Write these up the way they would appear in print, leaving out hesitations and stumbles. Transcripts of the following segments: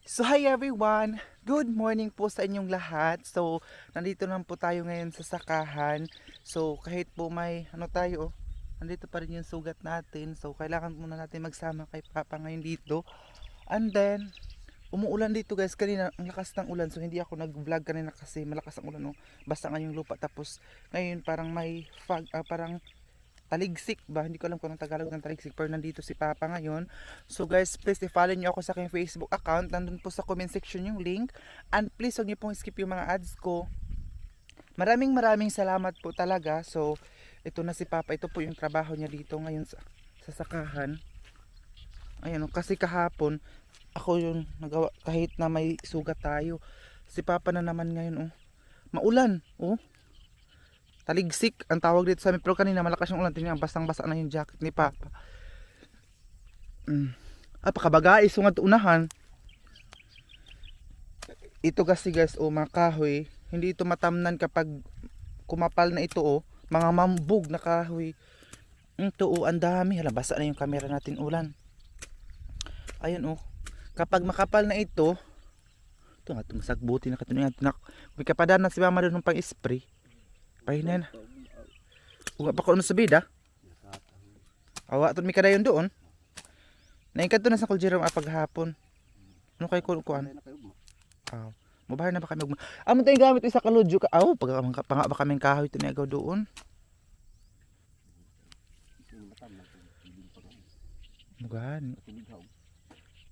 So hi everyone! Good morning po sa inyong lahat. So nandito naman po tayo ngayon sa sakahan. So kahit po may tayo, nandito pa rin yung sugat natin. So kailangan muna natin magsama kay Papa ngayon dito. And then umuulan dito guys kanina, ang lakas ng ulan. So hindi ako nag-vlog kanina kasi malakas ang ulan. Basta nga yung lupa, tapos ngayon parang may fog, parang taligsik ba, hindi ko alam kung anong Tagalog ng taligsik, pero nandito si Papa ngayon. So guys, please i-follow nyo ako sa aking Facebook account, nandun po sa comment section yung link, and please huwag nyo pong skip yung mga ads ko. Maraming salamat po talaga. So ito na si Papa, ito po yung trabaho niya dito ngayon sa sakahan. Ayan, kasi kahapon ako yung nagawa, kahit na may sugat tayo. Si Papa na naman ngayon, maulan, taligsik ang tawag dito sa amin, pero kanina malakas yung ulan. Tingnan, basang basa na yung jacket ni Papa. Pakabagay sungat unahan. Ito kasi guys, mga kahoy, hindi ito matamnan kapag kumapal na ito, mga mambog na kahoy. Ito ang dami. Hala, basa na yung camera natin, ulan. Ayun kapag makapal na ito nga tumasagbuti na katuloy na may kapadan na si Mama doon ng pang spray. Pahinan. Uga pa ko ano sa bida. Awa to mi kadayon doon. Naingkad to na sa Kuljerong paghapon. Ano kay kuan? Mobile na ba kami? Amo tayong gamit isa kaludyo ka. Panga ba kaming kahoy to niagaw doon. Mugan.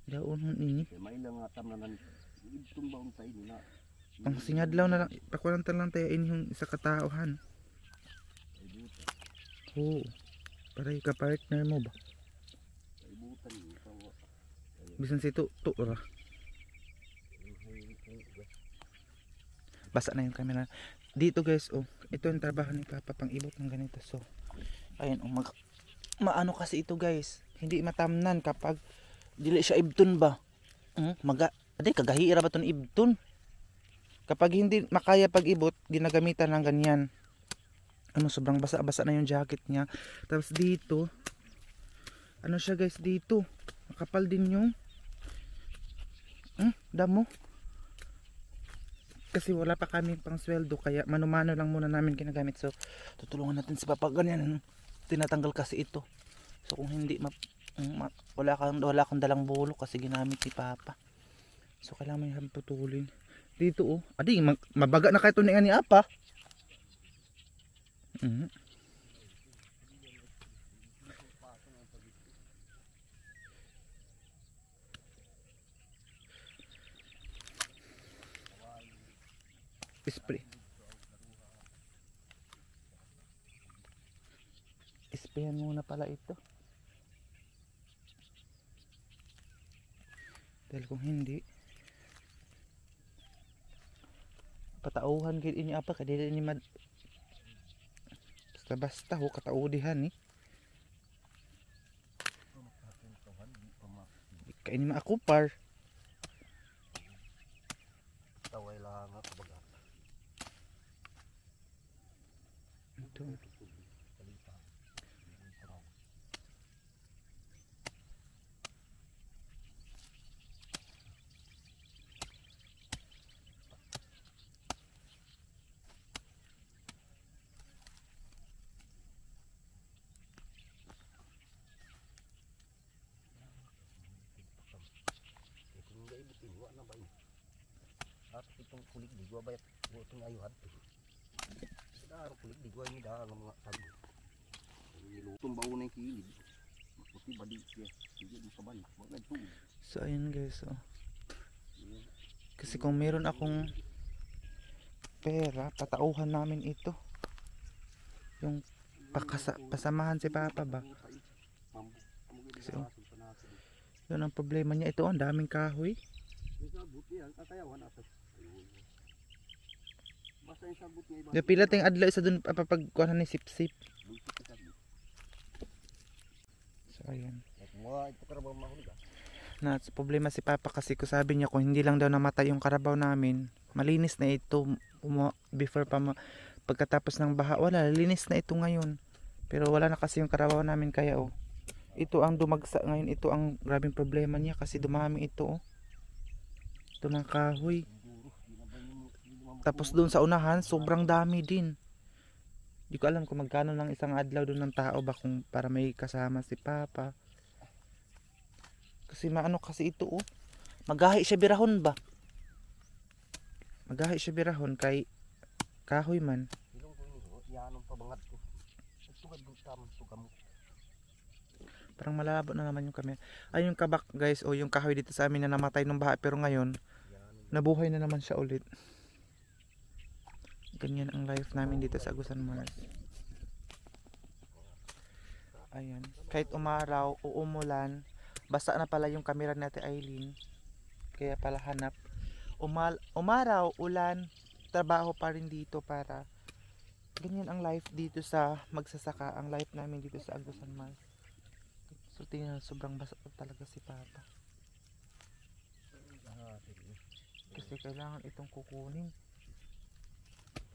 Daon ini. May lang tamnanan idtong baon tay na. Pang singadlaw na lang, pakulantan lang tayo inyong isa katauhan. Para ka-partner mo ba? Bisan si to ra. Basa na yung camera. Dito guys, ito yung trabaho ni Papa, pang ibot ng ganito. So, ayun, maano kasi ito guys, hindi matamnan kapag dili siya ibton ba. Kagahira ba ton ibton? Kapag hindi makaya pag-ibot, ginagamitan ng ganyan. Sobrang basa-basa na yung jacket niya. Tapos dito, siya guys, dito. Makapal din yung damo. Kasi wala pa kami pang sweldo, kaya mano-mano lang muna namin ginagamit. So, tutulungan natin si Papa. Ganyan, tinatanggal kasi ito. So, kung hindi, wala kang dalang bulok kasi ginamit si Papa. So, kailangan mo yung putulin. Dito mabaga na kayo ito ni Apa. Sprayan muna pala ito. Dahil kung hindi, patauhan gid inyo Apa, kadili ni basta kataudihan kaini maakupar Taway lang kabaga. ito. Itong kulig digwa bayat itong ayuhan. Daro kulig digwa ni da nga mga sabi. Nilutong baon ng kilid. Maputi balik siya. Sige mo sabay. Wag na tu. So ayun guys, kasi kung meron akong pera, patauhan namin ito. Yung pasamahan si Papa ba? Kasi yun ang problema niya. Ito ang daming kahoy. Pila tayong adlaw isa dun papagkuhanan ni sip-sip. So ayan. Problema si Papa kasi ko sabi niya kung hindi lang daw namatay yung karabaw namin, malinis na ito before pagkatapos ng baha. Wala, linis na ito ngayon. Pero wala na kasi yung karabaw namin, kaya ito ang dumagsa ngayon. Ito ang grabing problema niya kasi dumami ito Ito mga kahoy. Siguro, di naman Tapos doon sa unahan, sobrang dami din. Di ko alam kung magkano lang isang adlaw doon ng tao ba kung para may kasama si Papa. Kasi maano kasi ito oh. Magahi siya birahon ba? Magahi siya birahon kay kahoy man. Silong ko yun, yan ang pabangat ko. Sugad mo tamang sugam. Parang malabo na naman yung camera. Ay yung kabak guys o yung kahoy dito sa amin na namatay nung baha pero ngayon nabuhay na naman siya ulit. Ganyan ang life namin dito sa Agusan Mars. Ayan. Kahit umaraw o umulan, basta na pala yung camera natin Eileen. Kaya pala hanap. Umaraw, ulan, trabaho pa rin dito para ganyan ang life dito sa magsasaka. Ang life namin dito sa Agusan Mars. So tingnan, sobrang basa talaga si Papa. Kasi kailangan itong kukunin.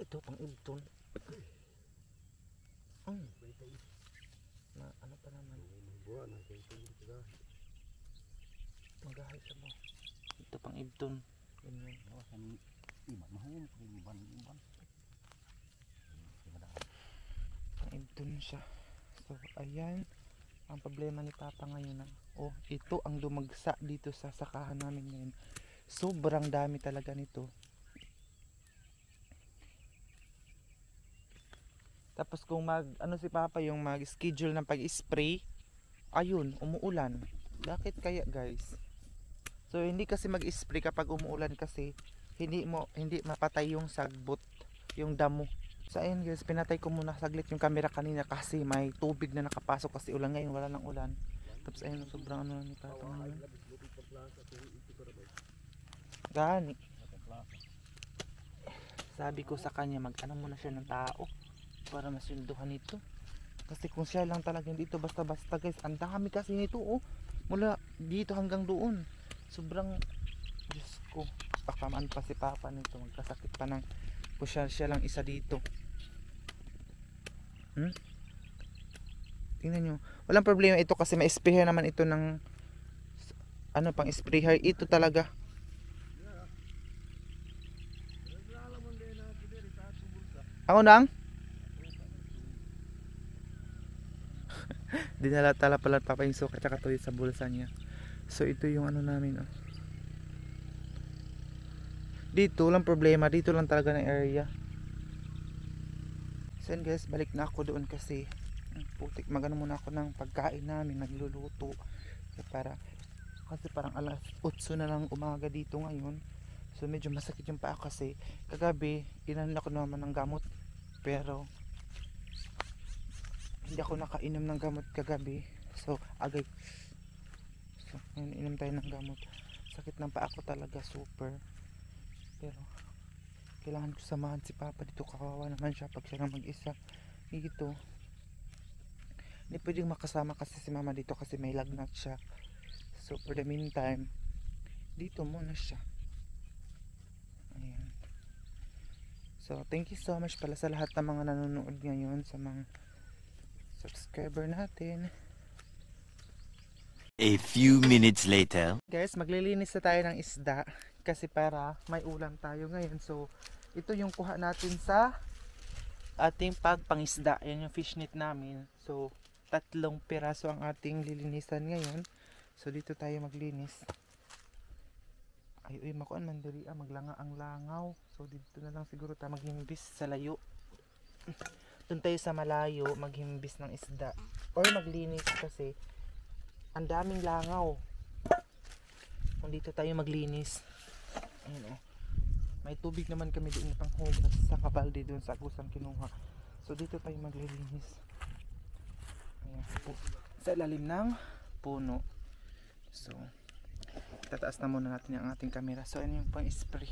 Ito pang ibton. Na ano pa naman? Magahay siya mo. Ito pang ibton. Ganyan. Pang ibton siya. So ayan. Ang problema ni Papa ngayon na, oh, ito ang dumagsa dito sa sakahan namin ngayon. Sobrang dami talaga nito. Tapos kung ano si Papa yung mag-schedule ng pag-spray, ayun, umuulan. Bakit kaya guys? So hindi kasi mag-spray kapag umuulan kasi hindi mapatay yung sagbot, yung damo. So ayun guys, pinatay ko muna saglit yung camera kanina kasi may tubig na nakapasok kasi ulan ngayon, wala nang ulan. Tapos ayun, sobrang ano ni Papa ngayon. Gani. Sabi ko sa kanya, mag-ano muna siya ng tao para masunduhan ito. Kasi kung siya lang talaga dito basta-basta guys, ang dami kasi nito oh. Mula dito hanggang doon. Sobrang, Diyos ko, pakamaan pa si Papa nito, magkasakit pa ng siya lang isa dito. Tingnan nyo, walang problema ito kasi ma-sprayer naman ito ng ano pang sprayer. Ito talaga ako nang dinala tala pala Papa yung suka at tuloy sa bulsa niya. So ito yung ano namin oh. Dito lang problema, dito lang talaga ng area. So guys, balik na ako doon kasi putik, magano muna ako ng pagkain namin, nagluluto kasi parang alas 8 na lang umaga dito ngayon. So medyo masakit yung paa kasi kagabi inanon ako naman ng gamot pero hindi ako nakainom ng gamot kagabi. So agay, so inom tayo ng gamot. Sakit ng paa ko talaga super, pero kailangan ko samahan si Papa dito, kawawa naman siya pag siya lang mag-isa dito. Hindi pwedeng makasama kasi si Mama dito kasi may lagnat siya. So for the meantime, dito muna siya. Ayan. So thank you so much pala sa lahat ng mga nanonood ngayon, sa mga subscriber natin. A few minutes later. Guys, maglilinis na tayo ng isda kasi para may ulam tayo ngayon. So ito yung kuha natin sa ating pagpangisda. Yan yung fish net namin. So 3 piraso ang ating lilinisan ngayon. So dito tayo maglinis. Ay makuan man diri maglanga ang langaw. So dito na lang siguro tayo maghimbis sa layo. Doon tayo sa malayo maghimbis ng isda or maglinis kasi ang daming langaw. Kung dito tayo maglinis, ayun may tubig naman kami doon na panghugas sa kabalde doon sa Agusan kinuha. So dito tayo maglilinis. Ayan, sa ilalim ng puno. So tataas na muna natin ang ating camera. So ano yung pang spray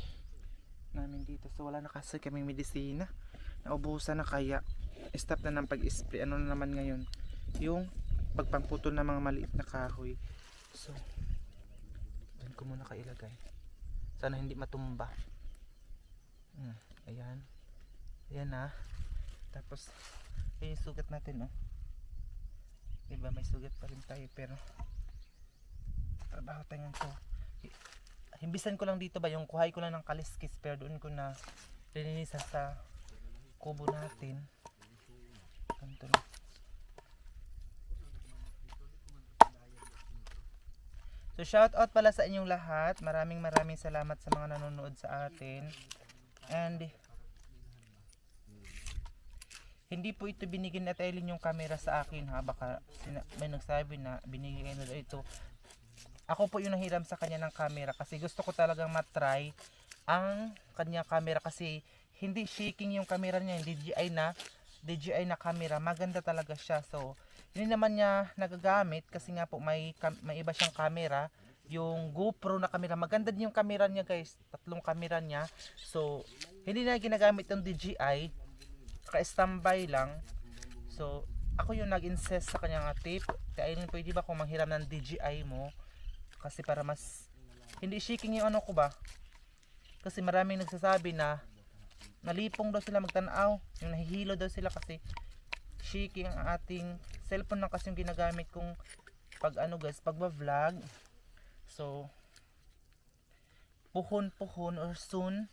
namin dito. So wala na kasi kaming medisina, naubusan na kaya stop na ng pag-spray. Ano na naman ngayon yung pagpangputol ng mga maliit na kahoy. So dyan ko muna kailagay, sana hindi matumba. Ayan, ayan na. Tapos yung sugat natin diba may sugat pa rin tayo pero trabaho tayo to. himbisan ko lang dito ba, yung kuhay ko lang ng kaliskis, pero doon ko na lininisan sa kubo natin. Ganito na. So shout out pala sa inyong lahat. Maraming salamat sa mga nanonood sa atin. And hindi po ito binigyan na Eileen yung camera sa akin ha. Baka may nagsabi na binigay na ito. Ako po yung nahiram sa kanya ng camera kasi gusto ko talagang matry ang kanyang camera kasi hindi shaking yung camera niya, DJI na camera, maganda talaga siya. So hindi naman niya nagagamit kasi nga po may iba siyang camera, yung GoPro na camera, maganda din yung camera niya guys, 3 camera niya. So hindi na ginagamit yung DJI, ka-standby lang. So ako yung nag-insist sa kanya nga tip, kaya yun pwede ba kung manghiram ng DJI mo kasi para mas hindi shaking yung ano ko ba, kasi maraming nagsasabi na nalipong daw sila magtanaw, yung nahihilo daw sila kasi shaking ang ating cellphone lang kasi yung ginagamit kong pag ano guys, pagba-vlog. So puhon or soon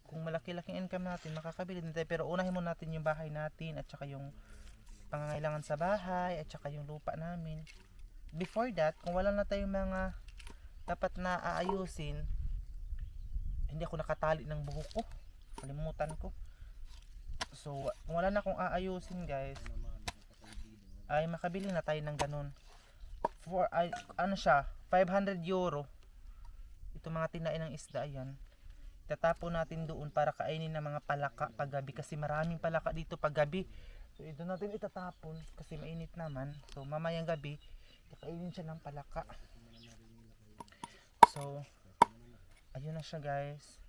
kung malaki-laking income natin makakabili din tayo, pero unahin muna natin yung bahay natin at saka yung pangangailangan sa bahay at saka yung lupa namin. Before that, kung wala na tayong mga dapat na aayusin, hindi ako nakatali ng buhok ko, kalimutan ko. So kung wala na akong aayusin guys, ay makabili na tayo ng ganun for ano siya, 500 euro. Ito mga tinain ng isda, ayan, tatapon natin doon para kainin ng mga palaka paggabi kasi maraming palaka dito paggabi. So ito natin itatapon kasi mainit naman. So mamayang gabi kakainin siya ng palaka. So ayun na siya guys.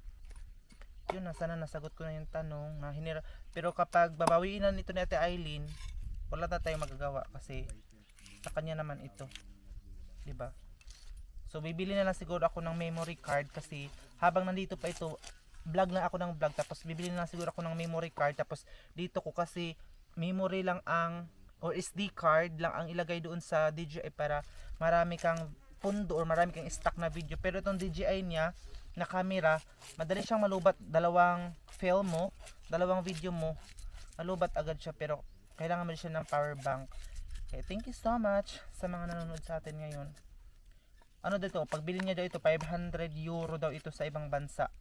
Yun na, sana nasagot ko na yung tanong na pero kapag babawiin na nito ni Ate Eileen, wala na tayong magagawa kasi sa kanya naman ito, diba? So bibili na lang siguro ako ng memory card kasi habang nandito pa ito, vlog na ako ng vlog, tapos bibili na lang siguro ako ng memory card, tapos dito ko kasi memory lang ang or SD card lang ang ilagay doon sa DJI para marami kang pundo or marami kang stock na video. Pero itong DJI niya na camera, madali siyang malubat, 2 film mo, 2 video mo, malubat agad siya, pero kailangan mo siya ng power bank. Okay, thank you so much sa mga nanonood sa atin ngayon. Ano dito, pagbili niya daw ito 500 euro daw ito sa ibang bansa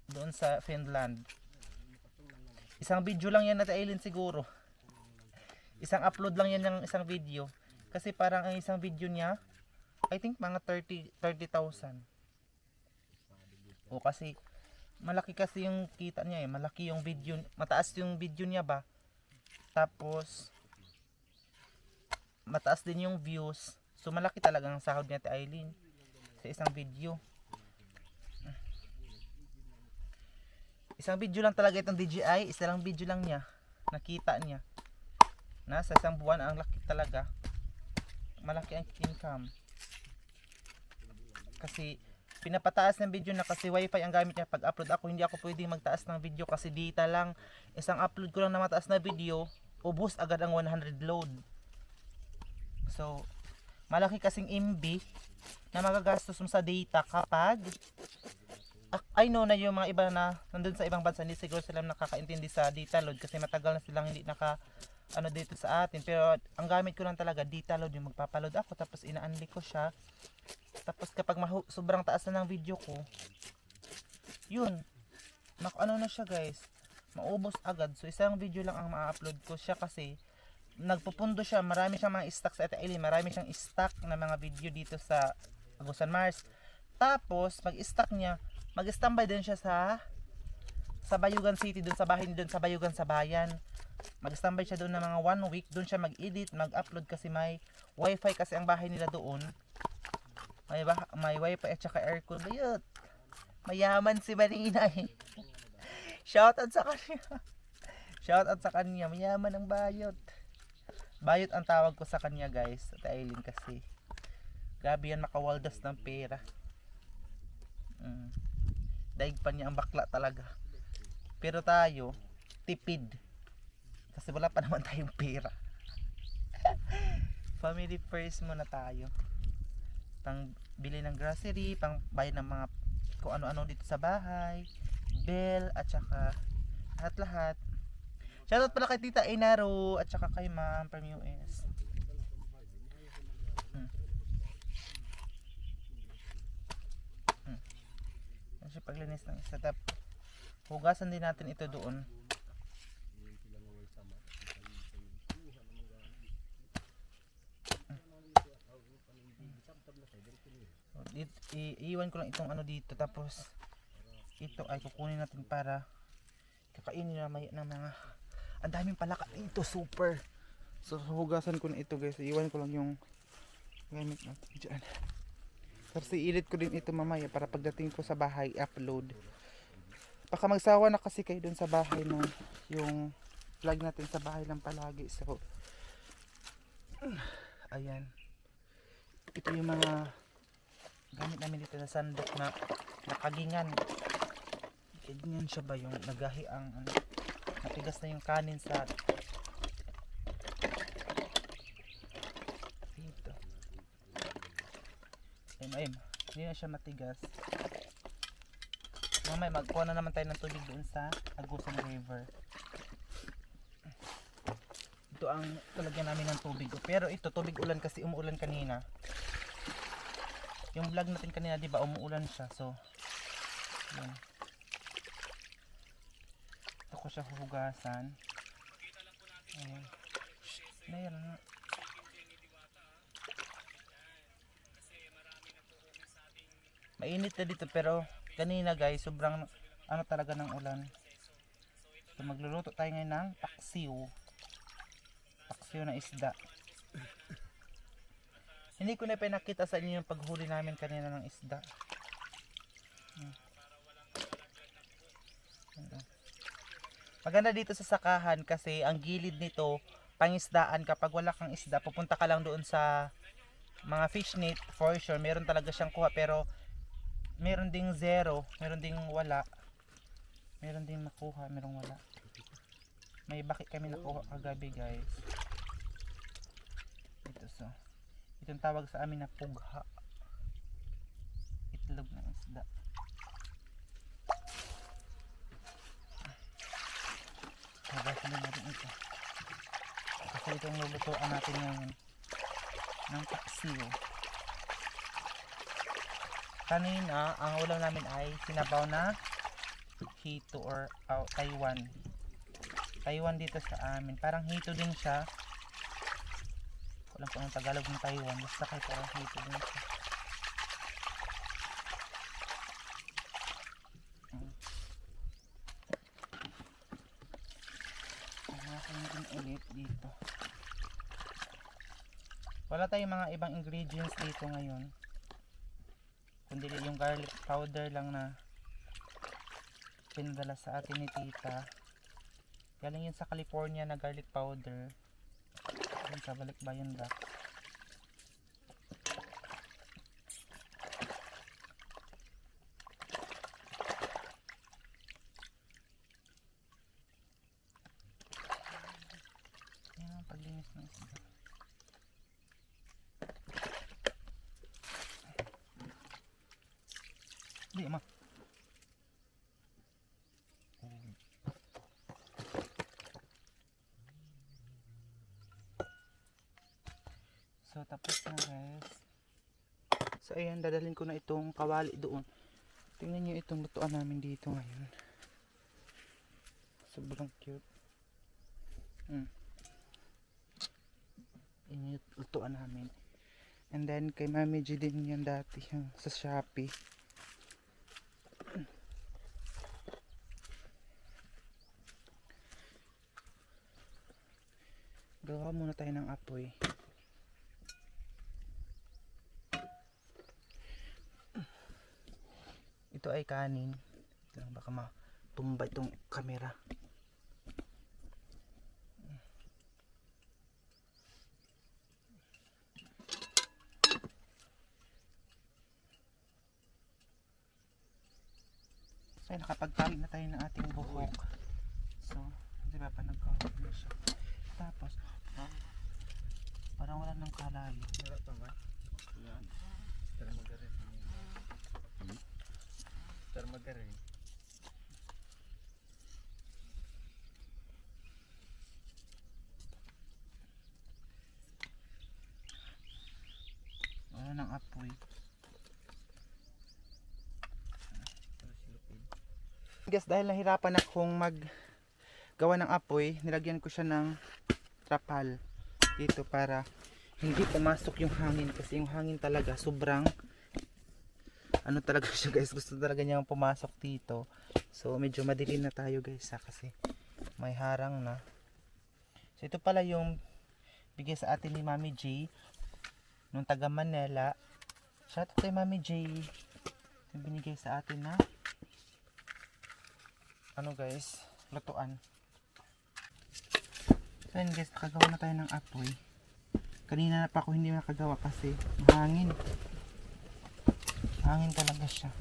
doon sa Finland. Isang video lang yan natin Eileen siguro, isang upload lang yan ng isang video kasi parang ang isang video niya I think mga 30,000. O kasi malaki kasi yung kita niya malaki yung video, mataas yung video niya ba, tapos mataas din yung views. So malaki talaga ang sahod ni Ate Eileen sa isang video. Isang video lang talaga itong DJI, isa lang video lang niya, nakita niya. Nasa isang buwan ang laki talaga. Malaki ang income. Kasi pinapataas ng video na kasi wifi ang gamit niya pag upload. Ako hindi ako pwedeng magtaas ng video kasi data lang. Isang upload ko lang na mataas na video, ubos agad ang 100 load. So malaki kasing MB na magagastos mo sa data kapag I know na yung mga iba na nandun sa ibang bansa, hindi siguro sila nakakaintindi sa data load kasi matagal na silang hindi naka ano dito sa atin. Pero ang gamit ko lang talaga data load, yung magpapaload ako tapos ina-unlock ko siya. Tapos kapag sobrang taas na ng video ko, yun, ano na siya guys, maubos agad. So isang video lang ang ma-upload ko siya kasi nagpupundo siya, marami siyang mga stock sa Ate Eileen, marami siyang stock na mga video dito sa Agusan Mars. Tapos mag-stock niya, mag-standby din siya sa Bayugan City, doon sa bahay doon sa Bayugan sa bayan. Mag-standby siya doon na mga 1 week, doon siya mag-edit, mag-upload kasi may wifi kasi ang bahay nila doon. May wifi at saka aircon. Bayot. Mayaman si Marina eh. Shoutout sa kanya. Shoutout sa kanya, mayaman ang bayot. Bayot ang tawag ko sa kanya guys, Ate Eileen, kasi grabe yan makawaldas ng pera. Daig pa niya ang bakla talaga. Pero tayo, tipid. Kasi wala pa naman tayong pera. Family first muna tayo. pang bili ng grocery, pang bayad ng mga kung ano-ano dito sa bahay, bill at saka lahat-lahat. Shoutout pala kay Tita Inaro at saka kay Ma'am from US. Kasi paglinis ng isa, hugasan din natin ito doon. So, iiwan ko lang itong ano dito, tapos ito ay kukunin natin para kakainin na may ng mga ang daming palaka dito, super. So hugasan ko na ito guys, iiwan ko lang yung gamit natin dyan. Tapos iilit ko din ito mamaya para pagdating ko sa bahay upload. Baka magsawa na kasi kayo dun sa bahay ng yung vlog natin sa bahay lang palagi. So ayan, ito yung mga gamit namin dito sa sandok na nakagingan. Ganyan siya ba yung nagahi ang ano, matigas na yung kanin sa dito. Ayun, hindi na siya matigas. Mamaya magkuha na naman tayo ng tubig doon sa Agusan River. Ito ang talagyan namin ng tubig. Pero ito tubig ulan kasi umuulan kanina. Yung vlog natin kanina, di ba, umuulan siya. So yan. Ito ko siya huhugasan. Ayan. Ayan. Mainit na dito pero kanina guys sobrang ano talaga ng ulan. So magluluto tayo ngayon ng paksiw. Paksiw na isda. Hindi ko na pinakita sa inyo yung paghuli namin kanina ng isda. Maganda dito sa sakahan kasi ang gilid nito pangisdaan. Kapag wala kang isda pupunta ka lang doon sa mga fish net, for sure meron talaga siyang kuha, pero meron ding zero, meron ding wala, meron ding nakuha, meron wala. May bakit kami nakuha kagabi guys. Ito, so itong tawag sa amin na pugha, itlog ng isda. Hugasan din natin ito kasi itong lulutuan natin ng paksiw. Kanina ang ulam namin ay sinabaw na hito or Taiwan dito sa amin. Parang hito din siya. Walang po ang Tagalog ng Taiwan. Basta kayo parang hito din siya. Din ulit dito. Wala tayong mga ibang ingredients dito ngayon. Kundi yung garlic powder lang na pinadala sa atin ni tita. Galing yun sa California na garlic powder. Yun sa Balikbayan Rock. Yan ang paglinis ng isda. Hindi ma. So tapos na guys. So ayan, dadalhin ko na itong kawali doon. Tingnan nyo itong lutuan namin dito ngayon. Sobrang cute. Yan yung lutuan namin. And then kay Mami G din yan dati yung sa Shopee. Gawa muna tayo ng apoy. Ito ay kanin. Baka matumba itong camera. So nakapagtali na tayo ng ating buhok. So, di ba pa nagkawin na siya. Tapos, parang wala nang kalay. Wala pa ba? Yan. Ano ng apoy. Guys, dahil nahirapan akong maggawa ng apoy, nilagyan ko siya ng trapal dito para hindi pumasok yung hangin, kasi yung hangin talaga sobrang ano talaga siya guys, gusto talaga niya pumasok dito. So medyo madilim na tayo guys kasi may harang na. So ito pala yung bigay sa atin ni Mami J nung taga Manila. Shout out kay Mami J, yung binigay sa atin na ano guys, lutuan. So yun guys, nakagawa na tayo ng apoy. Kanina na pa ako hindi nakagawa kasi mahangin. Hangin talaga siya.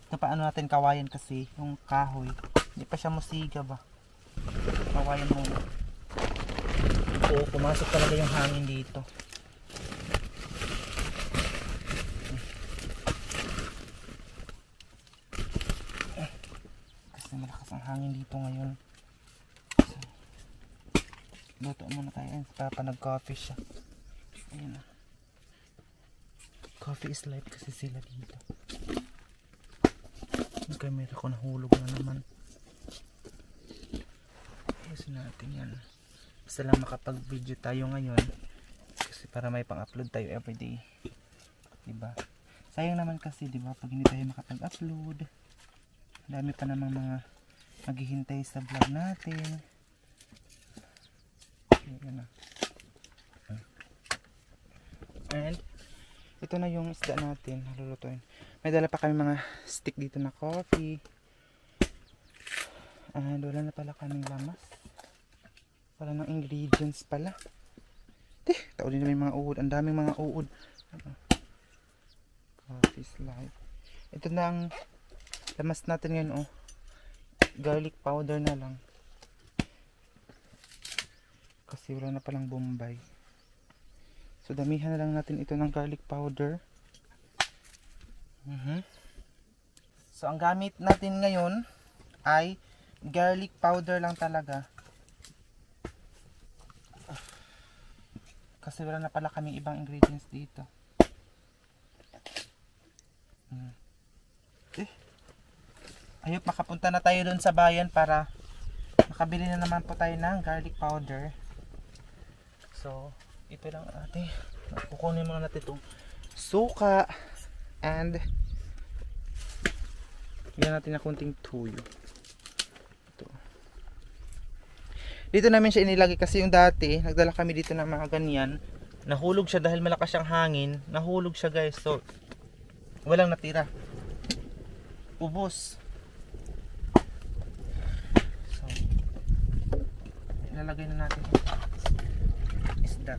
Ito paano natin kawayan kasi yung kahoy. Hindi pa siya musiga ba. Kawayan muna. So pumasok talaga yung hangin dito. Malakas ang hangin dito ngayon. So, luto muna tayo. Ayun, papa nag-coffee siya. Ayun na. Coffee is life kasi sila dito. Yung camera ko nahulog na naman. Ayusin natin yan. Basta lang makapag-video tayo ngayon. Kasi para may pang-upload tayo everyday. Diba? Sayang naman kasi diba pag hindi tayo makapag-upload. Dami pa namang mga maghihintay sa vlog natin. Ayan na. And ito na yung isda natin halulutuin. May dala pa kami mga stick dito na coffee. And wala na pala kaming lamas. Wala ng ingredients pala. Taulin na may mga uod. Ang daming mga uod. Coffee slide. Ito na ang lamas natin ngayon, oh. Garlic powder na lang. Kasi wala na palang Bombay. So damihan na lang natin ito ng garlic powder. So ang gamit natin ngayon ay garlic powder lang talaga. Kasi wala na pala kaming ibang ingredients dito. Ayun, makapunta na tayo doon sa bayan para makabili na naman po tayo ng garlic powder. So, ito lang ate. Kukunin muna natin itong suka and yan natin na kunting tuyo. Ito. Dito namin siya inilagay kasi yung dati, nagdala kami dito ng mga ganyan. Nahulog siya dahil malakas siyang hangin. Nahulog siya guys. So, walang natira. Ubos. Ilalagay na natin isda.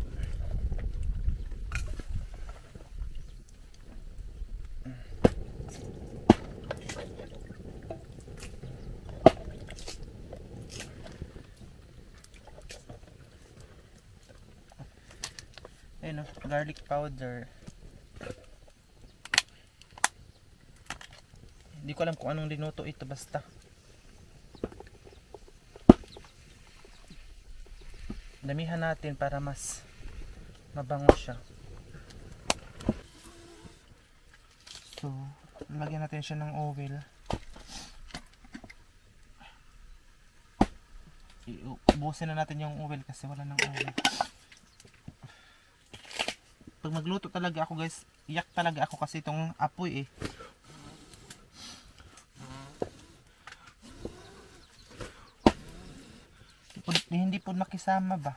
Ayun o, garlic powder. Hindi ko alam kung anong linuto ito basta. Damihan natin para mas mabango siya. So, lagyan natin siya ng oil. Ubusin na natin yung oil kasi wala ng oil. Pag magluto talaga ako guys, iyak talaga ako kasi itong apoy eh. Hindi po makisama ba.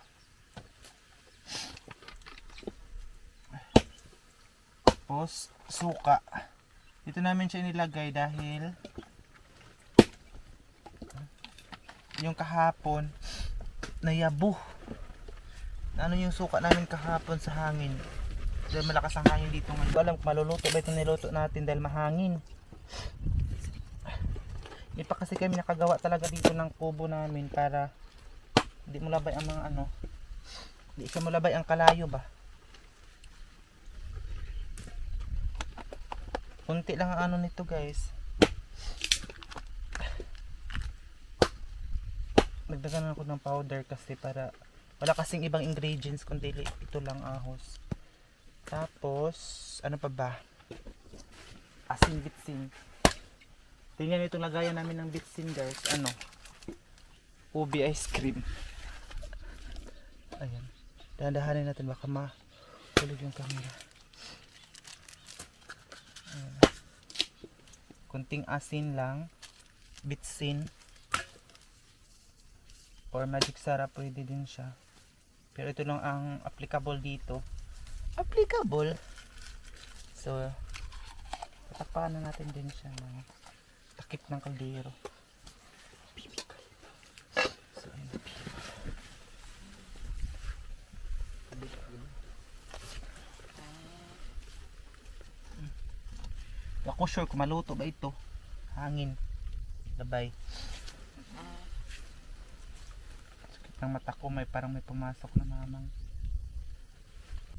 Tapos suka. Dito namin siya inilagay dahil yung kahapon nayabu. Ano yung suka namin kahapon sa hangin. Dahil malakas ang hangin dito ngayon. Hindi alam kung maluluto ba itong niluto natin dahil mahangin. Hindi pa kasi kami nakagawa talaga dito ng kubo namin para hindi mo labay ang mga ano. Hindi siya mo labay ang kalayo ba. Kunti lang ang ano nito guys. Nagdagan ako ng powder kasi para wala kasing ibang ingredients kundi ito lang ahos. Tapos ano pa ba? Asin bitsin. Tingnan itong lagayan namin ng bitsin guys. Ano? Ubi ice cream. Ayan. Dahan-dahanin natin baka mahulog yung camera. Ayan. Kunting asin lang. Bitsin. Or magic sarap pwede din siya. Pero ito lang ang applicable dito. Applicable. So, tatakpan na natin din siya ng takip ng kaldero. So, ayun. Ako sure kung maluto ba ito. Hangin. Labay. Sakit ng mata ko, parang may pumasok na namang.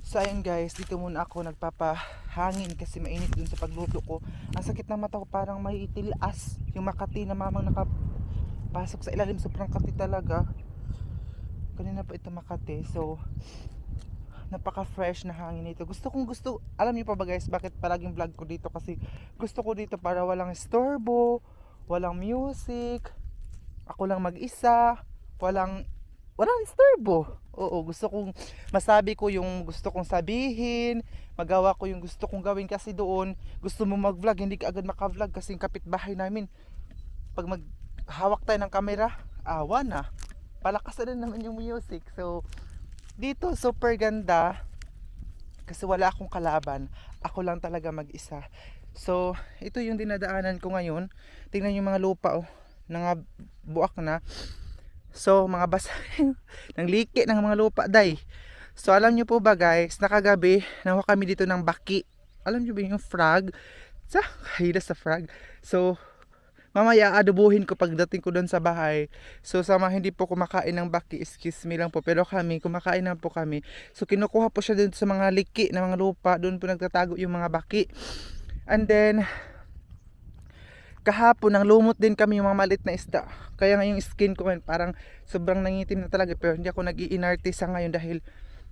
So ayun guys, dito muna ako nagpapahangin kasi mainit dun sa pagluto ko. Ang sakit ng mata ko, parang may itilas yung Makati na mamang nakapasok sa ilalim. Sobrang kati talaga. Kanina pa ito Makati. So napaka fresh na hangin nito. Alam niyo pa ba guys bakit palaging vlog ko dito? Kasi gusto ko dito para walang istorbo, walang music, ako lang mag-isa, walang istorbo. Oo, gusto kong masabi ko yung gusto kong sabihin, magawa ko yung gusto kong gawin. Kasi doon, gusto mo mag-vlog, hindi ka agad maka-vlog kasi yung kapitbahay namin, pag maghawak tayo ng camera, awa na, palakasan na naman yung music. So dito super ganda kasi wala akong kalaban, ako lang talaga mag-isa. So ito yung dinadaanan ko ngayon. Tingnan yung mga lupa, oh, buak na. So mga basa ng liki ng mga lupa day. So alam nyo po ba guys, nakagabi nakuha kami dito ng baki. Alam nyo ba yung frog? Hida sa frog. So mamaya adobuhin ko pagdating ko doon sa bahay. So sama hindi po kumakain ng baki, excuse me lang po, pero kami kumakain na po kami. So kinukuha po siya dun sa mga liki na mga lupa, doon po nagtatago yung mga baki. And then kahapon nang lumot din kami yung mga maliit na isda. Kaya nga yung skin ko parang sobrang nangitim na talaga, pero hindi ako nag-iinarte sa ngayon dahil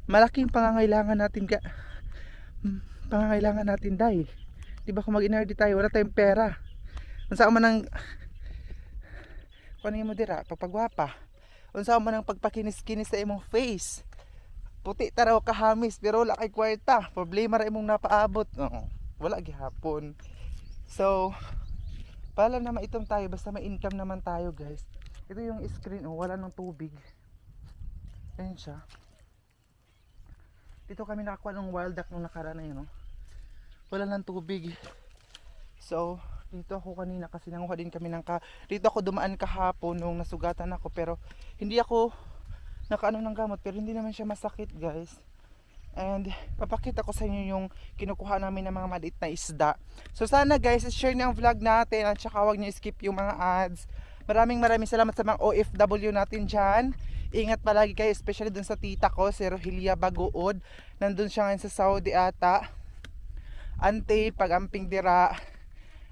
malaking pangangailangan natin dahil di ba kung mag-inarte tayo, wala tayong pera. Unsa man nang kunin mo dira pagpagwapa. Unsa man nang pagpakinis-kinis sa imong face. Puti ta raw kahamis pero wala kay kwarta. Problema ra imong napaabot. Wala gihapon. So pala na maitom tayo basta may income naman tayo guys. Ito yung screen, wala ng tubig. Ayun siya. Dito kami nakakuha ng wild duck nung nakaraan na yun. Wala ng tubig. So dito ako kanina kasi nanguha din kami dito ako dumaan kahapon nung nasugatan ako, pero hindi ako nakaano ng gamot, pero hindi naman siya masakit guys. And papakita ko sa inyo yung kinukuha namin ng mga maliit na isda. So sana guys, share niyo ang vlog natin at saka huwag niyo skip yung mga ads. Maraming salamat sa mga OFW natin dyan. Ingat palagi kayo, especially dun sa tita ko, si Rohelia Bagood. Nandun siya ngayon sa Saudi ata. Ante, pag-amping dira.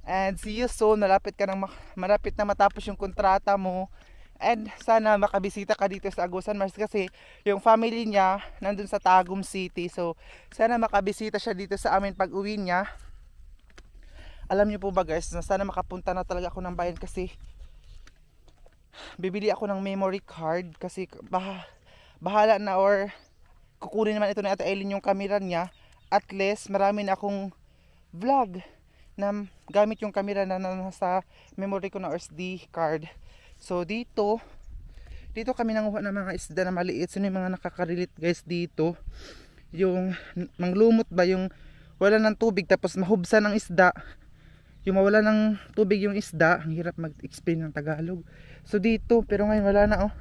And see you soon. Malapit na matapos yung kontrata mo. And sana makabisita ka dito sa Agusan Mars kasi yung family niya nandun sa Tagum City. So sana makabisita siya dito sa amin pag uwi niya. Alam niyo po ba guys, sana makapunta na talaga ako ng bayan kasi bibili ako ng memory card kasi bahala na, or kukunin naman ito na Ate Eileen yung camera niya. At least marami na akong vlog na gamit yung camera na nasa memory ko na SD card. So dito kami nanguha ng mga isda na maliit. Sino yung mga nakaka-relate guys dito? Yung manglumot ba, yung wala ng tubig tapos mahubsa ng isda. Yung mawala ng tubig yung isda, ang hirap mag-explain ng Tagalog. So dito, pero ngayon wala na, oh.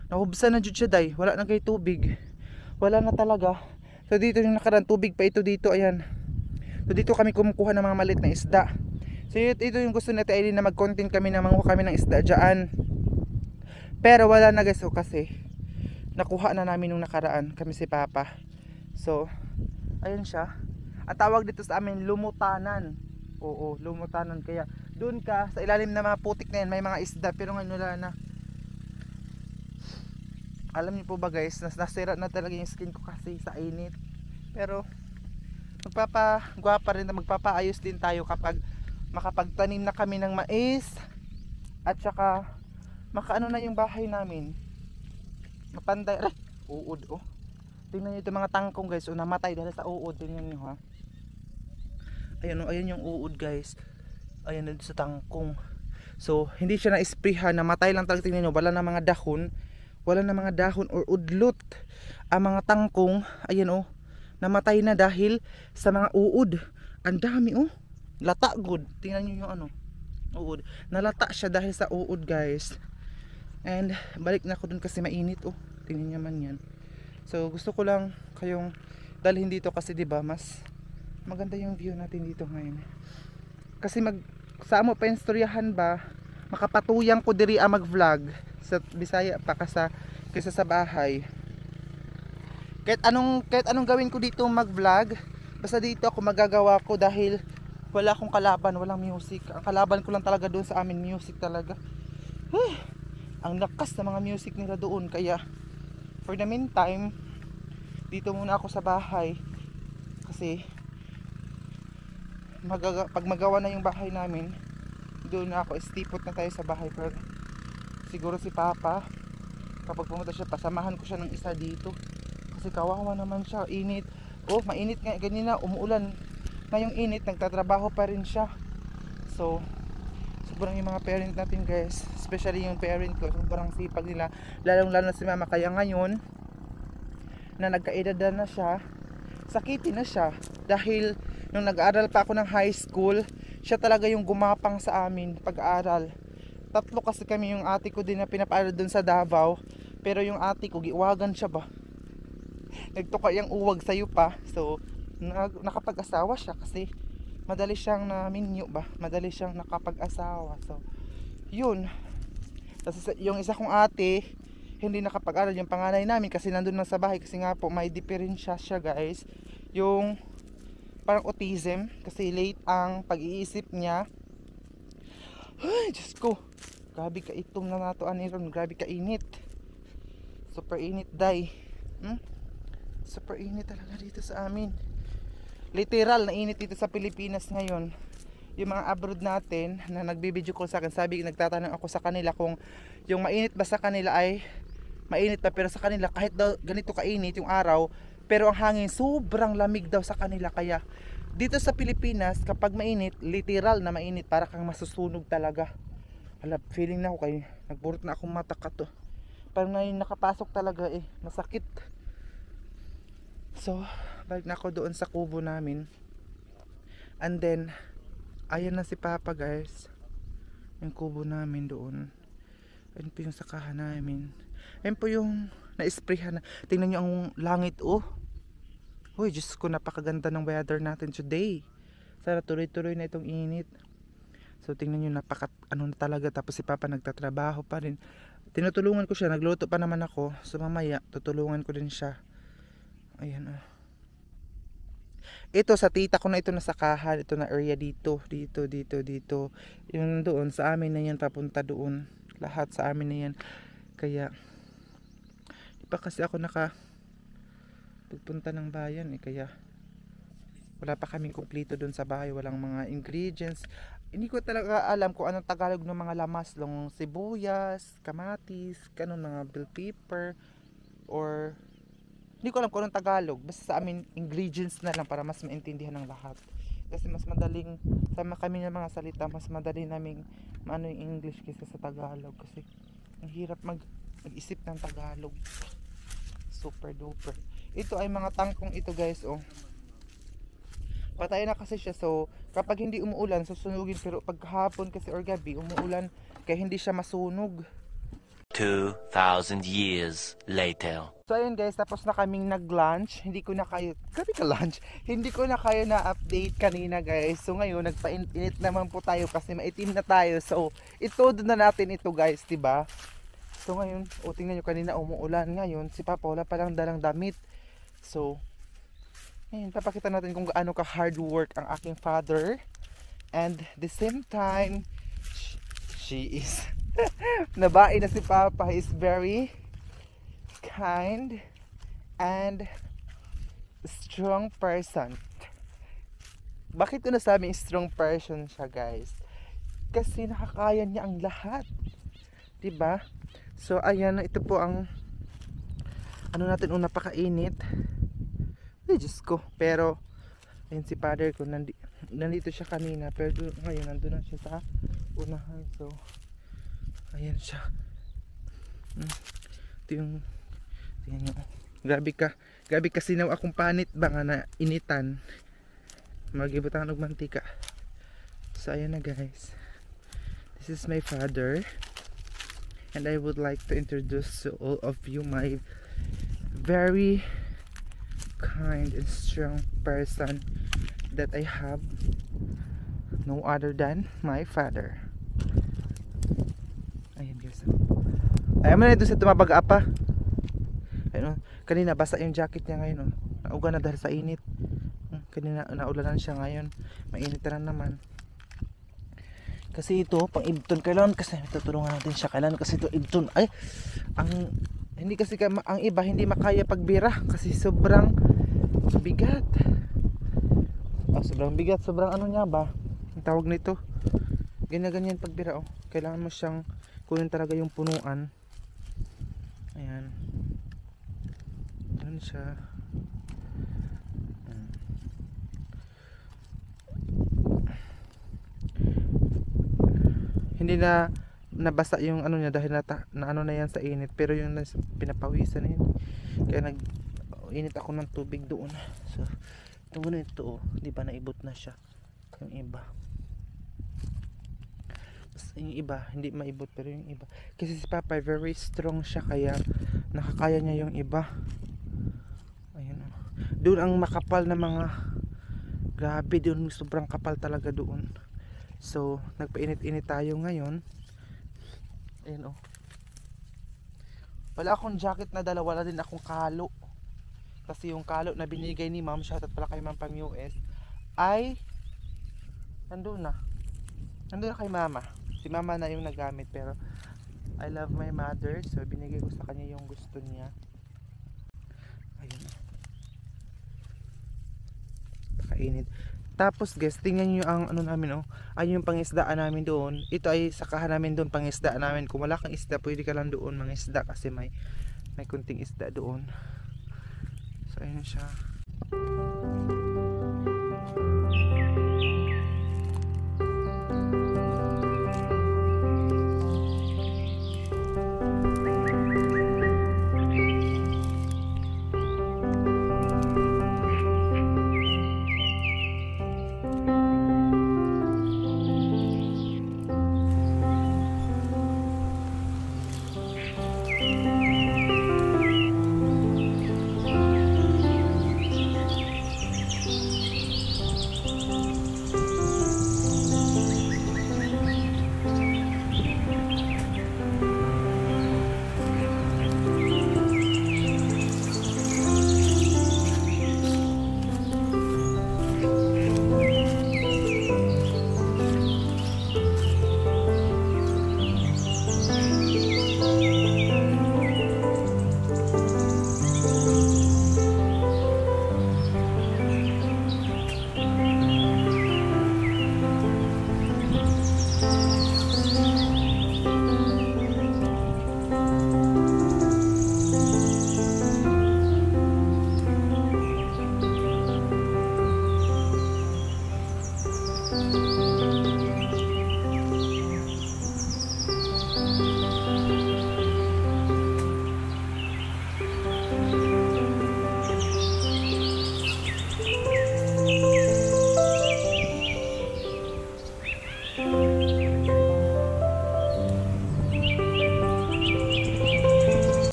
Nahubsa na jud siya day, wala na kay tubig. Wala na talaga. So dito yung nakaraan tubig pa ito dito, ayan. So dito kami kumukuha ng mga maliit na isda. So ito yung gusto natin Eileen na mag-content kami na manguha kami ng isda dyan. Pero wala na guys, kasi nakuha na namin nung nakaraan kami si Papa. So ayun siya. Ang tawag dito sa amin lumutanan. Oo, lumutanon. Kaya doon ka sa ilalim ng mga putik na yan, may mga isda, pero ngayon wala na. Alam niyo po ba guys, nasira na talaga yung skin ko kasi sa init. Pero magpapagwapa rin na magpapaayos din tayo kapag makapagtanim na kami ng mais. At saka makaano na yung bahay namin. Mapanday. Ay, uod oh. Tingnan niyo itong mga tangkong guys, namatay dahil sa uod. Tingnan niyo ha. Ayan oh, ayan yung uod guys. Ayan dito sa tangkong. So hindi siya na-sprayhan, namatay lang talaga. Tingnan niyo, wala na mga dahon. Wala na mga dahon or udlot. Ang mga tangkong, ayan oh, namatay na dahil sa mga uod. Ang dami oh. Lata good. Tingnan niyo yung ano, uod. Nalata siya dahil sa uod guys. And balik na ako dun kasi mainit oh. Tingnan niyo man yan. So gusto ko lang kayong dalhin dito kasi 'di ba mas maganda yung view natin dito ngayon. Kasi sa amo pa istoryahan ba, makapatuyang ko diri mag-vlog sa Bisaya pa kaysa sa bahay. Kahit anong gawin ko dito mag-vlog, basta dito ako magagawa ko dahil wala akong kalaban, walang music. Ang kalaban ko lang talaga doon sa amin, music talaga. Ang lakas ng mga music nila doon, kaya for the meantime dito muna ako sa bahay kasi pag magawa na yung bahay namin, doon na ako, istipot na tayo sa bahay. Pero siguro si Papa, kapag pumunta siya, pasamahan ko siya ng isa dito kasi kawawa naman siya, init. Oh, mainit nga, ganina umuulan na yung init, nagtatrabaho pa rin siya. So sobrang yung mga parent natin guys, especially yung parent ko, sobrang sipag nila, lalong lalo na si mama. Kaya ngayon na nagkaedad na siya, sakitin na siya dahil nung nag-aaral pa ako ng high school, siya talaga yung gumapang sa amin pag-aaral. Tatlo kasi kami, yung ate ko din na pinapaaral dun sa Davao, pero yung ate ko giwagan siya ba, nagtuka yung uwag sa'yo pa. So nakapag-asawa siya kasi madali siyang naminyo ba, madali siyang nakapag-asawa. So yun. Tapos yung isa kong ate hindi nakapag-aral, yung panganay namin kasi nandun lang sa bahay kasi nga po may diferensya siya guys, yung parang autism, kasi late ang pag-iisip niya. Ay Diyos ko, grabe ka itong na nato aniron, grabe ka init, super init day. Super init talaga dito sa amin, literal na init dito sa Pilipinas ngayon. Yung mga abroad natin na nagbibideo call sa akin, sabi, nagtatanong ako sa kanila kung yung mainit ba sa kanila ay mainit pa, pero sa kanila kahit daw ganito kainit yung araw, pero ang hangin sobrang lamig daw sa kanila. Kaya dito sa Pilipinas kapag mainit, literal na mainit, para kang masusunog talaga. Hala, feeling na ako kayo, nagburot na akong mata ka to, parang nakapasok talaga eh, masakit. So balik na ako doon sa kubo namin. And then ayan na si Papa guys, yung kubo namin doon. Ayun po yung sakahan namin. Ayun po yung na-sprayhan na. Tingnan nyo ang langit oh. Uy Diyos ko, napakaganda ng weather natin today. Sana tuloy-tuloy na itong init. So tingnan nyo, ano na talaga. Tapos si Papa nagtatrabaho pa rin. Tinutulungan ko siya, nagluto pa naman ako. So mamaya tutulungan ko din siya. Ayan oh. Ito sa tita ko na ito, nasakahan. Ito na area dito. Dito. Yung doon sa amin na yan, papunta doon. Lahat sa amin na yan. Kaya di pa kasi ako pagpunta ng bayan eh, kaya wala pa kaming kumpleto doon sa bahay. Walang mga ingredients. Hindi ko talaga alam kung anong Tagalog ng mga lamas long, sibuyas, kamatis, ganun, mga bell pepper, or hindi ko alam kung anong Tagalog. Basta sa amin ingredients na lang para mas maintindihan ng lahat. Kasi mas madaling, sama kami ng mga salita, mas madali naming maano yung English kaysa sa Tagalog. Kasi ang hirap mag-isip ng Tagalog. Super duper. Ito ay mga tangkong ito guys oh. Patay na kasi siya, so kapag hindi umuulan susunugin, pero pag hapon kasi or gabi umuulan, kaya hindi siya masunog. 2,000 years later. So ayun guys, tapos na kaming nag-lunch. Hindi ko na kayo, grabe ka lunch, hindi ko na kayo na-update kanina guys. So ngayon nagpainit naman po tayo kasi maitim na tayo. So ito na natin ito guys, diba? So ngayon, tingnan nyo, kanina umuulan. Ngayon si Papa wala palang dalang damit. So ngayon papakita natin kung gaano ka hard work ang aking father And the same time, she is nabae na si Papa. He is very kind and strong person. Bakit ko nasabing strong person siya, guys? Kasi nakakaya niya ang lahat, diba? So ayan, ito po ang ano natin, napakainit. Ay, Diyos ko. Pero ayun si father ko, nandito siya kanina, pero ngayon nandun na siya sa unahan. So ayan siya. Ito yung tingnan nyo. Grabe kasi naw akong panit ba nga na initan. Magibutan og mantika. So ayan na, guys. This is my father. And I would like to introduce to all of you my very kind and strong person that I have. No other than my father. Ayan, guys. Ayaw mo na ito sa tumabag apa. Ayun, kanina basa yung jacket niya ngayon. Nauga na dahil sa init. Kanina naulanan siya, ngayon mainit na naman. Kasi ito pang ibton, kailangan kasi tutulungan natin siya. Kailangan kasi ito ibton. Ay, hindi kasi ang iba hindi makaya pagbira kasi sobrang bigat. Sobrang bigat, sobrang ano niya ba? Ang tawag nito. Ganyan pagbira. Kailangan mo siyang kunin talaga yung punuan. Ayan. Ganun siya. Hindi na nabasa yung ano niya dahil na ano na yan sa init, pero yung pinapawisan na yun, kaya init ako ng tubig doon. So itong ito, di ba naibot na siya yung iba. Basta yung iba hindi maibot, pero yung iba kasi si Papa very strong siya, kaya nakakaya niya yung iba. Ayun, doon ang makapal na mga, grabe doon, sobrang kapal talaga doon. So nagpainit-init tayo ngayon. Ayun, wala akong jacket na dala, wala din akong kalo. Kasi yung kalo na binigay ni ma'am, shoutout pala kay ma'am pang US, ay nandun na kay mama. Si mama na yung nagamit, pero I love my mother, so binigay ko sa kanya yung gusto niya. Ayun, pakainit. Tapos guys, tingnan nyo ang ano namin, ayun yung pangisdaan namin doon. Ito ay sakahan namin doon, pangisdaan namin. Kung wala kang isda, pwede ka lang doon mangisda kasi may kunting isda doon. So ayun siya.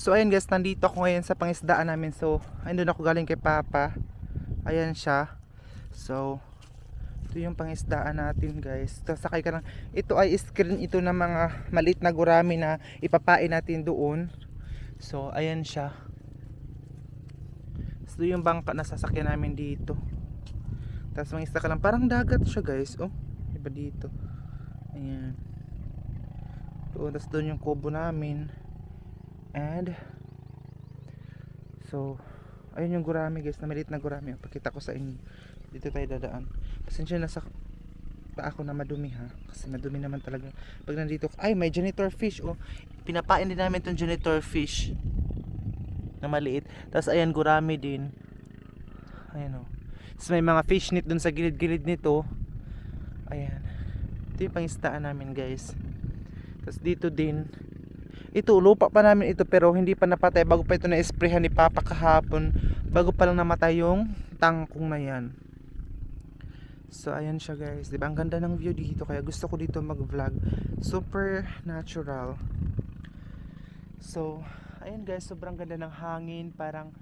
So ayun guys, nandito ako ngayon sa pangisdaan namin. So ayun, ako galing kay Papa. Ayan siya. So ito yung pangisdaan natin guys. Sakay ka lang. Ito ay screen ito ng mga maliit na gurami na ipapain natin doon. So ayan siya. So yung bangka na sasakyan namin dito. Tapos mangista ka lang, parang dagat siya guys. Oh, pa dito. Ayan. Doon, tas doon yung kubo namin. And so ayun yung gurami guys, na maliit na gurami. Pakita ko sa inyo. Dito tayo dadaan. Pasensya na sa pa ako na madumi ha, kasi madumi naman talaga pag nandito. Ay, may janitor fish oh. Pinapain din namin tong janitor fish na maliit. Tapos ayan, gurami din. Ayan oh. Tapos may mga fish net dun sa gilid-gilid nito. Ayan. Ito yung pangistaan namin guys. Tapos dito din. Ito, lupa pa namin ito pero hindi pa napatay. Bago pa ito na-sprayhan ni Papa kahapon. Bago pa lang namatay yung tangkong na yan. So ayan siya guys, diba? Ang ganda ng view dito, kaya gusto ko dito mag-vlog. Super natural. So ayan guys, sobrang ganda ng hangin. Parang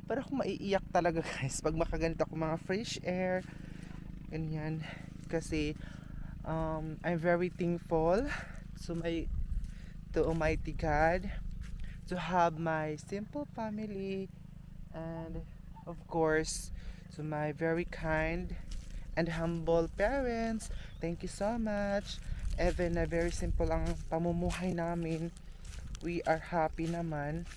akong maiiyak talaga guys pag makaganito ako mga fresh air. Ganyan. Kasi I'm very thankful to Almighty God to have my simple family, and of course to my very kind and humble parents. Thank you so much. Even na very simple ang pamumuhay namin, we are happy naman.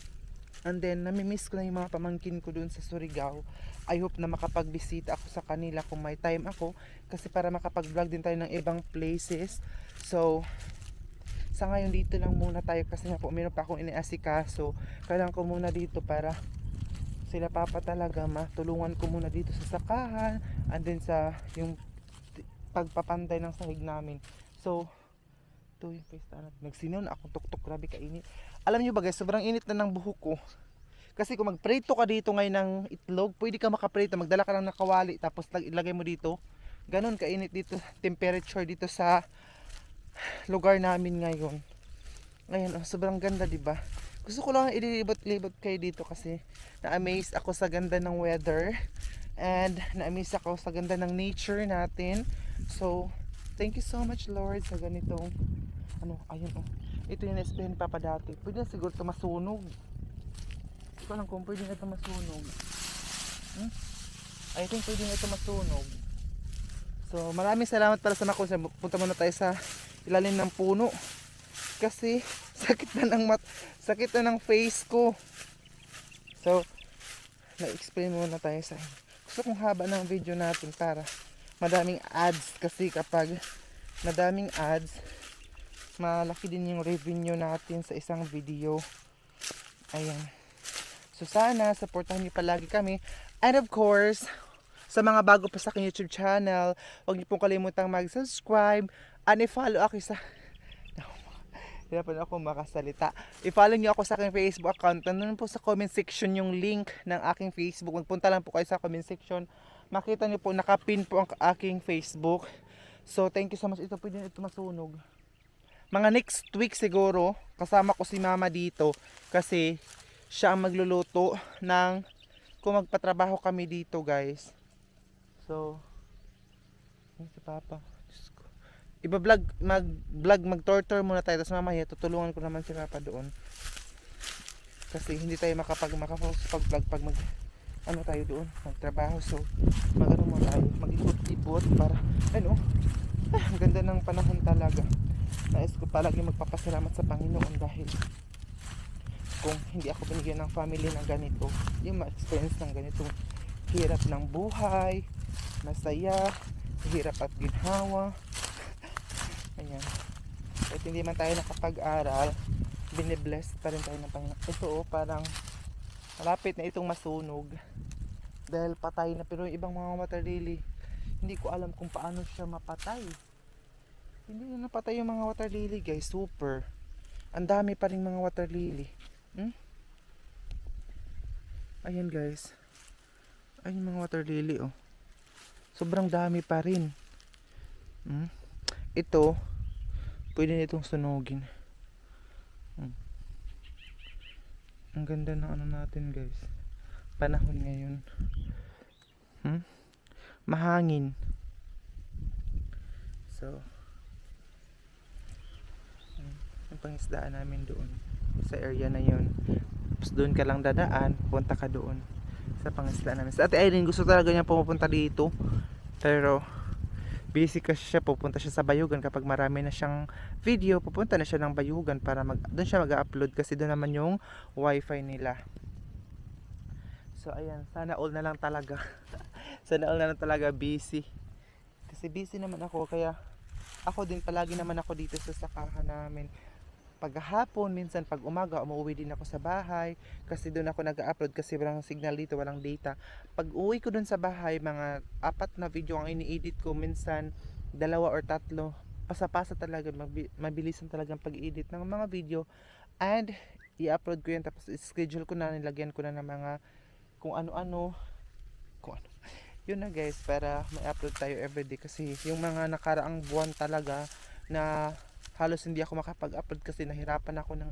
And then namimiss ko na yung mga pamangkin ko dun sa Surigao. I hope na makapagbisita ako sa kanila kung may time ako, kasi para makapag-vlog din tayo ng ibang places. So sa ngayon dito lang muna tayo, kasi nga po meron pa akong iniasikaso. Kailangan ko muna dito para sila Papa talaga matulungan ko muna dito sa sakahan, and then sa yung pagpapantay ng sahig namin. So ito yung pesta natin. Nagsinaw na akong tuktok, grabe kainit. Alam nyo ba guys, sobrang init na ng buhok ko. Kasi kung magprito ka dito ngayon ng itlog, pwede ka makaprito, magdala ka lang ng kawali tapos ilagay mo dito. Ganon kainit dito temperature dito sa lugar namin ngayon. Ngayon oh, sobrang ganda, diba? Gusto ko lang ilibot-libot kayo dito kasi na-amaze ako sa ganda ng weather, and na-amaze ako sa ganda ng nature natin. So thank you so much Lord sa ganitong ayun oh. Ito yung na-explain Papa dati. Pwede na siguro ito masunog. Hindi ko alam kung pwede na ito masunog. I think pwede na ito masunog. So maraming salamat para sa mako. Punta muna tayo sa ilalim ng puno kasi sakit na ng face ko. So na-explain muna tayo sa inyo. Gusto kong haba ng video natin para madaming ads, kasi kapag madaming ads, malaki din yung revenue natin sa isang video. Ayan. So sana supportahan niyo palagi kami, and of course sa mga bago pa sa aking YouTube channel, huwag niyo pong kalimutang mag-subscribe and i-follow ako sa hindi pa ako makasalita. I-follow niyo ako sa aking Facebook account. Nandun po sa comment section yung link ng aking Facebook. Magpunta lang po kayo sa comment section. Makita niyo po, nakapin po ang aking Facebook. So thank you so much. Ito pwede ito masunog. Mga next week siguro, kasama ko si Mama dito kasi siya ang magluluto ng kung magpatrabaho kami dito guys. So si Papa, mag-torture muna tayo, tapos mamaya tutulungan ko naman si Papa doon kasi hindi tayo makapag-vlog pag tayo doon magtrabaho. So mo tayo, mag-ikot-ikot para ang ganda ng panahon talaga. Nais ko palagi magpapasalamat sa Panginoon dahil kung hindi ako binigyan ng family ng ganito, yung ma-experience ng ganitong hirap ng buhay, masaya, hirap at ginhawa. Ayan. At hindi man tayo nakapag-aral, binibless pa rin tayo ng Panginoon. Ito parang malapit na itong masunog dahil patay na, pero yung ibang mga water lily, hindi ko alam kung paano siya mapatay. Hindi na napatay yung mga water lily guys, super. Ang dami pa rin mga water lily. Ayan guys. Ayun mga water lily oh. Sobrang dami pa rin. Ito pwede nitong sunugin. Ang ganda ng natin guys. Panahon ngayon. Mahangin. So yung pangisdaan namin doon sa area na yun. Tapos doon ka lang dadaan, punta ka doon sa pangisdaan namin. Sa Ate Aileen, gusto talaga niya pumupunta dito, pero busy kasi siya, pupunta siya sa Bayugan. Kapag marami na siyang video, pupunta na siya ng Bayugan para doon siya mag-upload kasi doon naman yung wifi nila. So ayan, sana all na lang talaga. Sana all na lang talaga busy. Kasi busy naman ako, kaya ako din palagi naman ako dito sa sakahan namin. Paghapon, minsan pag umaga, umuwi din ako sa bahay kasi doon ako nag-upload kasi walang signal dito, walang data. Pag uwi ko doon sa bahay, mga 4 na video ang ini-edit ko, minsan 2 or 3. Pasa-pasa talaga, mabilisan talaga ang pag-edit ng mga video, and i-upload ko yan, tapos schedule ko na, nilagyan ko na ng mga kung ano. Yun na guys, para may upload tayo everyday kasi yung mga nakaraang buwan talaga na halos hindi ako makapag-upload kasi nahirapan ako ng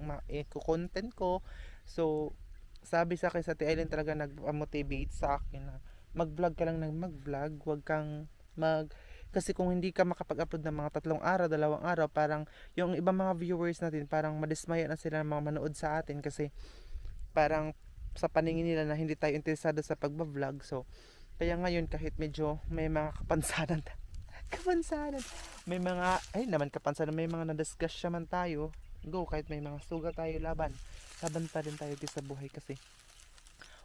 content ko. So sabi sa akin sa T-Island talaga nag-motivate sa akin na mag-vlog ka lang ng mag-vlog, wag kang kasi kung hindi ka makapag-upload ng mga 3 araw, 2 araw, parang yung ibang mga viewers natin parang madismaya na sila ng mga manood sa atin kasi parang sa paningin nila na hindi tayo interesado sa pag-vlog. So kaya ngayon kahit medyo may mga kapansanan may mga may mga na-discuss man tayo, go, kahit may mga suga tayo, laban pa rin tayo sa buhay kasi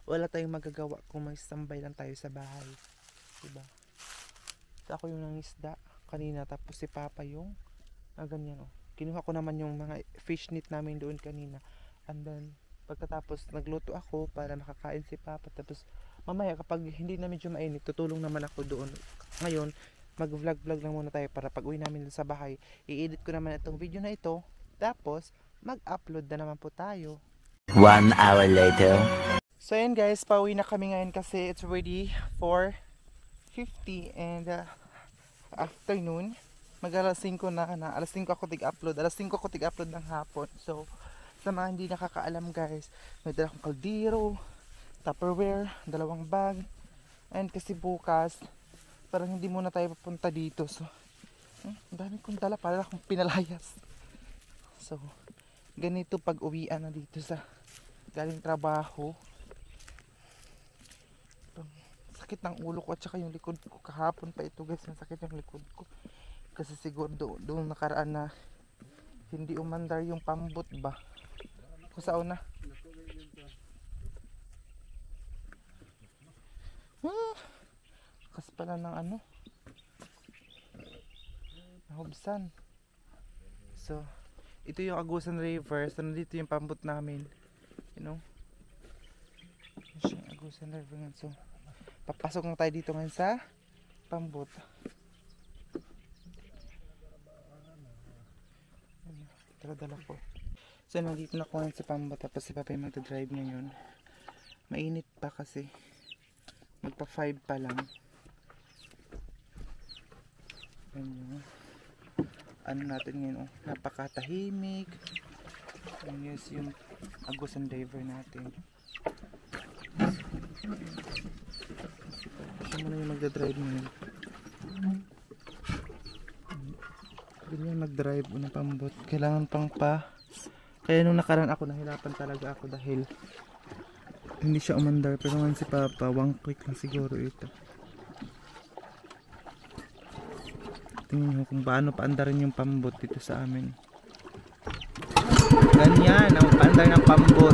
wala tayong magagawa kung may standby lang tayo sa bahay, diba? So ako yung nangisda kanina, tapos si Papa yung ganyan, kinuha ko naman yung mga fish net namin doon kanina, and then pagkatapos nagluto ako para makakain si Papa, tapos mamaya kapag hindi na medyo mainit, tutulong naman ako doon. Ngayon mag-vlog lang muna tayo para pag uwi namin sa bahay, i-edit ko naman itong video na ito, tapos mag-upload na naman po tayo. 1 hour later. So ayan guys, pauwi na kami ngayon kasi it's already 4:50 and afternoon. Alas 5 alas 5 ako tig-upload ng hapon. So sa mga hindi nakakaalam guys, may dala akong kaldero, Tupperware, 2 bag, and kasi bukas parang hindi muna tayo papunta dito. So ang dami kong dala, para akong pinalayas. So ganito pag uwian na dito sa galing trabaho. Sakit ng ulo ko at saka yung likod ko. Kahapon pa ito guys, masakit yung likod ko kasi siguro doon nakaraan na hindi umandar yung pambot ba. Kusaon na. Kas pala ng nahubsan. So ito yung Agusan River. So nandito yung pambot namin, you know. Ito yung Agusan River ngayon. So papasok na tayo dito ngayon sa pambot. Dala ko. So nandito na ko ngayon sa pambot, tapos si Papa yung magdadrive ngayon. Mainit pa kasi magpa 5 pa lang. Natin ngayon, napakatahimik. Yes, yung Agusan River natin. Siya muna yung magdadrive ngayon. Ganyan mag-drive ng pambot. Kailangan kaya nung nakaraan ako, nahirapan talaga ako dahil hindi siya umandar. Pero ngayon si Papa, 1 click lang siguro ito. Tingnan nyo kung paano paandarin yung pambot dito sa amin. Ganyan ang paandar ng pambot.